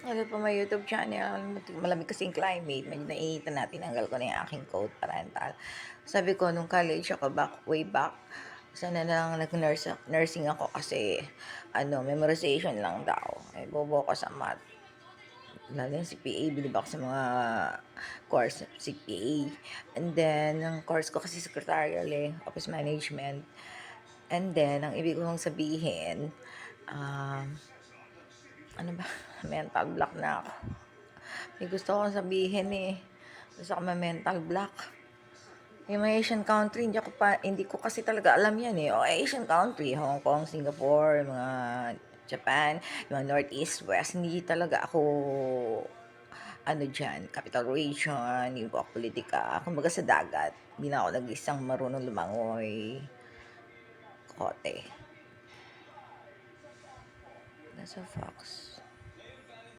Ano po may YouTube channel, malamig kasing climate, medyo naiinitan na, tinanggal ko na yung aking coat parental. Sabi ko nung college ako way back, sana na lang nursing ako kasi ano, memorization lang daw. Eh, bobo ako sa math. Lalo yung CPA, bilib ako sa mga course CPA. And then, ang course ko kasi secretarial office management. And then, ang ibig kong sabihin, um, ano ba, mental block na ako. May gusto kong sabihin gusto ko ma-mental block. Yung mga Asian country, hindi ko kasi talaga alam yan O Asian country, Hong Kong, Singapore, mga Japan, yung mga Northeast, West, hindi talaga ako ano dyan, capital region, yung politika, kumbaga sa dagat, hindi na ako nag-isang marunong lumangoy, kote. That's a fox.